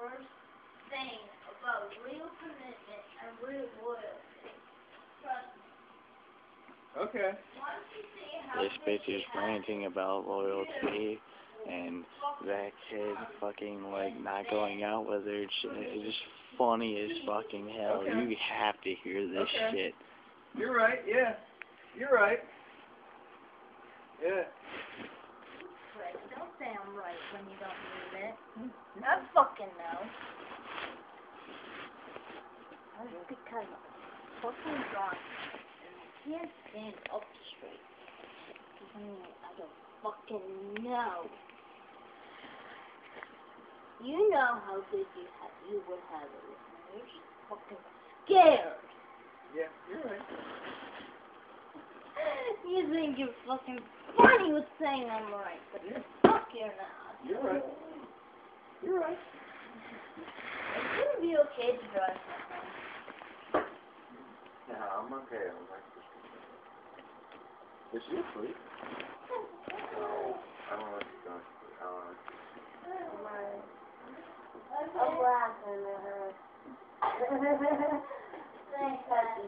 first thing about real commitment and real loyalty. Trust me. Okay. Once you see how This good bitch you is have ranting about loyalty and that kid fucking like not going out with her. It's just funny as fucking hell. Okay. You have to hear this Okay. shit. You're right, yeah. You're right. Yeah. Chris, don't say I'm right when you don't mean it. I fucking know. That's because I'm fucking drunk and I can't stand up straight. I mean, I don't fucking know. You know how good you would have it with me. You're just fucking scared. Yeah, you're right. You think you're fucking funny with saying I'm right, but fuck you're not. You're right. You're right. It's gonna be okay to drive home. No, I'm okay. I'm like this. Is she asleep? No, I don't know if she's going to sleep. I don't know. I'm laughing at her. Thanks, Ashley.